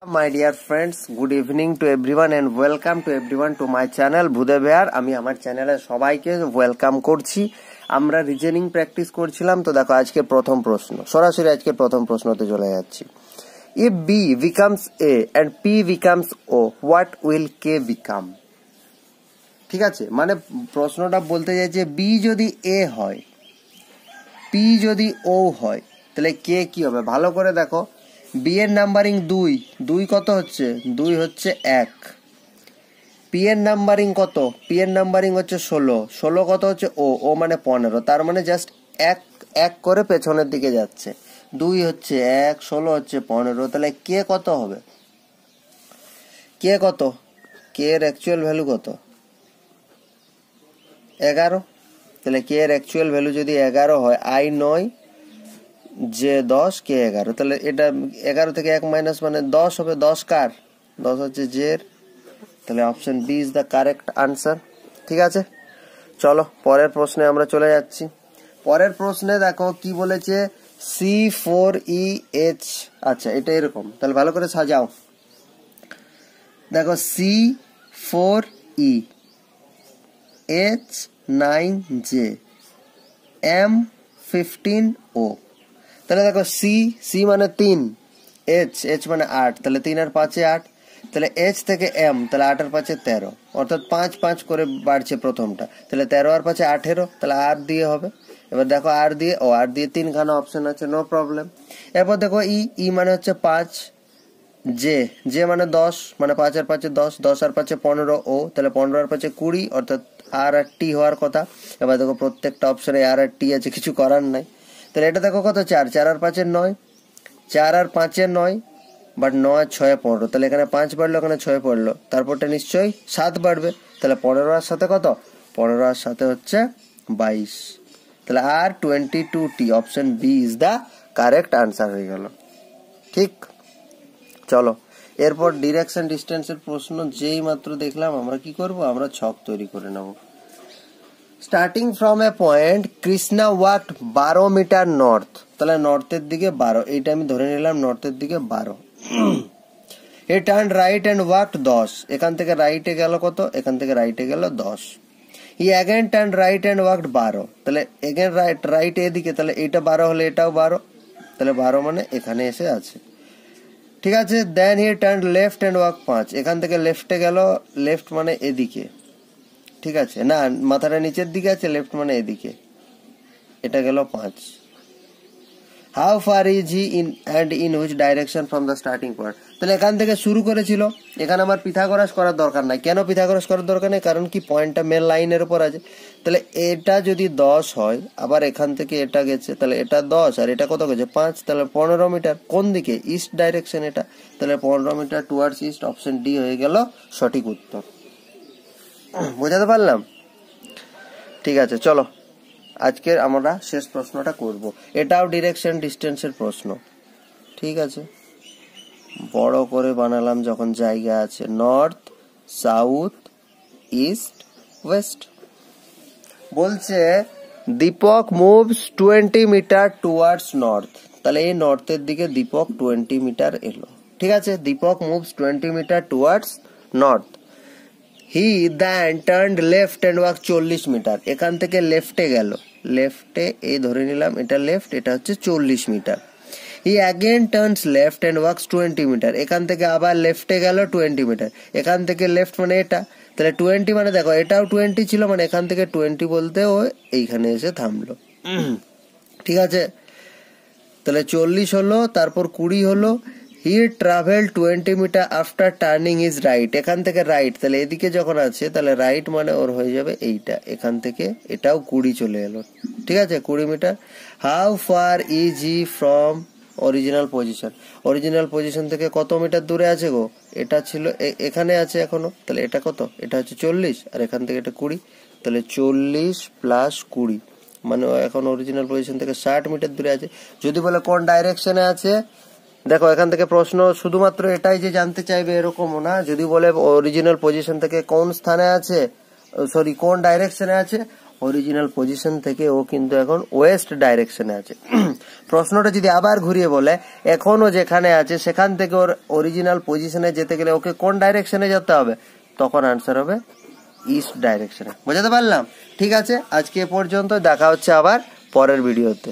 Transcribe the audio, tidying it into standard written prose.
My dear friends, good evening to everyone and welcome to everyone to my channel Bhudev Bihar। আমি আমার চ্যানেলে সবাইকে welcome করছি। আমরা রিজনিং প্র্যাকটিস করছিলাম, তো দেখো আজকে প্রথম প্রশ্ন, সরাসরি আজকে প্রথম প্রশ্নতে চলে যাচ্ছি। If B becomes A and P becomes O, what will K become? ঠিক আছে, মানে প্রশ্নটা বলতে চাইছে B যদি A হয়, P যদি O হয়, তাহলে K কি হবে? ভালো করে দেখো, বি এর নাম্বারিং 2, 2 কত হচ্ছে? 2 হচ্ছে 1। পি এর নাম্বারিং কত? পি এর নাম্বারিং হচ্ছে 16, 16 কত হচ্ছে? ও মানে 15, তার মানে জাস্ট এক এক করে পেছনের দিকে যাচ্ছে। 2 হচ্ছে 1, 16 হচ্ছে 15, তাহলে কে কত হবে? কে কত? কে এর অ্যাকচুয়াল ভ্যালু কত? 11। তাহলে কে এর অ্যাকচুয়াল ভ্যালু যদি 11 হয়, আই 9 যে 10 কে 11, তাহলে এটা 11 থেকে 1 মাইনাস মানে 10 হবে। 10 কার? 10 হচ্ছে জের। তাহলে option B is the correct answer. ঠিক আছে, চলো পরের প্রশ্নে আমরা চলে যাচ্ছি। পরের প্রশ্নে দেখো কি বলেছে, C4EH। আচ্ছা, এটা এরকম, তাহলে ভালো করে সাজাও। দেখো C4E H9J M15O। তাহলে দেখো সি মানে 3, এইচ মানে 8, তাহলে 3 আর 5 8, তাহলে এইচ থেকে এম, তাহলে 8 আর 5 13, অর্থাৎ 5 5 করে বাড়ছে প্রথমটা, তাহলে 13 আর 5 18, তাহলে আর দিয়ে হবে। এবার দেখো আর দিয়ে 3খানা অপশন আছে, নো প্রবলেম। এরপর দেখো ই মানে হচ্ছে 5, জে মানে 10, মানে 5 আর 5 10, 10 আর 5 15, ও তাহলে 15 আর 5 20, অর্থাৎ আর টি হওয়ার কথা। এবার দেখো প্রত্যেকটা অপশনে আর টি আছে, কিছু করার নাই। তাহলে এটা দেখো কত? 4, 4 আর 5 9, 4 আর 5 9, বাট 9 আর 6 15, তাহলে এখানে 5 বাড়লো, এখানে 6 পড়লো, তারপরটা নিশ্চয়ই 7 বাড়বে, তাহলে 15 আর সাথে কত? 15 আর সাথে হচ্ছে 22, তাহলে আর 22টি, option B is the correct answer হয়ে গেল। ঠিক, চলো এরপর ডিরেকশন ডিস্টেন্সের প্রশ্ন যেই মাত্র দেখলাম, আমরা কি করব? আমরা ছক তৈরি করে নেব। Starting from a point Krishna walked 12 metre north, তাহলে নর্থের দিকে 12, এইটা আমি ধরে নিলাম নর্থের দিকে 12। হে টার্ন রাইট অ্যান্ড ওয়াকড 10, এখান থেকে রাইটে গেল কত? এখান থেকে রাইটে গেল 10। He again turn right and walked 12, তাহলে এগেন রাইট এদিকে, তাহলে এইটা 12 হলে এটাও 12, তাহলে 12 মানে এখানে এসে আছে। ঠিক আছে, then he turn left and walk 5, এখান থেকে লেফটে গেল, লেফট মানে এদিকে। ঠিক আছে, না মাথাটা নিচের দিকে আছে, লেফট মানে এদিকে, এটা গেল 5। How far is he in and in which direction from the starting point, তাহলে এখান থেকে শুরু করেছিল, এখানে আমার পিথাগোরাস করার দরকার নাই। কেন পিথাগোরাস করার দরকার নেই? কারণ কি পয়েন্টটা মেন লাইনের উপর আছে। তাহলে এটা যদি 10 হয়, আবার এখান থেকে এটা গেছে, তাহলে এটা 10 আর এটা কত গেছে? 5, তাহলে 15 মিটার। কোন দিকে? ইস্ট ডাইরেকশন এটা, তাহলে 15 metre towards east, option D হয়ে গেল সঠিক উত্তর। বোঝাতে পারলাম? ঠিক আছে, চলো আজকের আমরা শেষ প্রশ্নটা করব। এটাও ডিরেকশন ডিস্টেন্সের প্রশ্ন। ঠিক আছে, বড় করে বানালাম যখন জায়গা আছে। North, south, east, west. বলছে Deepak moves 20 metre towards north, তাহলে এই নর্থের দিকে দীপক 20 মিটার এলো। ঠিক আছে, Deepak moves 20 metre towards north. He then turned left and walk 40 metre, এখান থেকে লেফটে গেল, লেফটে এই ধরে নিলাম এটা লেফট, এটা হচ্ছে 40 metre. He again turns left and walks 20 metre, এখান থেকে আবার লেফটে গেল 20 মিটার, এখান থেকে লেফট মানে এটা, তাহলে 20 মানে দেখো এটাও 20 ছিল, মানে এখান থেকে 20 বলতে ও এইখানে এসে থামলো। ঠিক আছে, তাহলে 40 হলো, তারপর 20 হলো। He travel 20 metre after turning is right, এখান থেকে রাইট, তাহলে এদিকে যখন আছে তাহলে রাইট মানে ওর হয়ে যাবে এইটা, এখান থেকে এটাও 20 চলে এলো। ঠিক আছে, 20 metre. How far is he from original position, original position থেকে কত মিটার দূরে আছে গো? এটা ছিল এখানে আছে এখনো, তাহলে এটা কত? এটা হচ্ছে 40, আর এখান থেকে এটা 20, তাহলে 40 প্লাস 20 মানে এখন অরিজিনাল পজিশন থেকে 60 মিটার দূরে আছে। যদি বলে কোন ডাইরেকশনে আছে, দেখো এখান থেকে প্রশ্ন শুধুমাত্র এটাই যে জানতে চাইবে এরকমও না। যদি বলে অরিজিনাল পজিশন থেকে কোন স্থানে আছে, সরি কোন ডাইরেকশনে আছে, অরিজিনাল পজিশন থেকে ও কিন্তু এখন ওয়েস্ট ডাইরেকশনে আছে। প্রশ্নটা যদি আবার ঘুরিয়ে বলে এখনো যেখানে আছে সেখান থেকে ওর অরিজিনাল পজিশনে যেতে গেলে ওকে কোন ডাইরেকশনে যেতে হবে, তখন আনসার হবে ইস্ট ডাইরেকশনে। বোঝাতে পারলাম? ঠিক আছে, আজকে এ পর্যন্ত, দেখা হচ্ছে আবার পরের ভিডিওতে।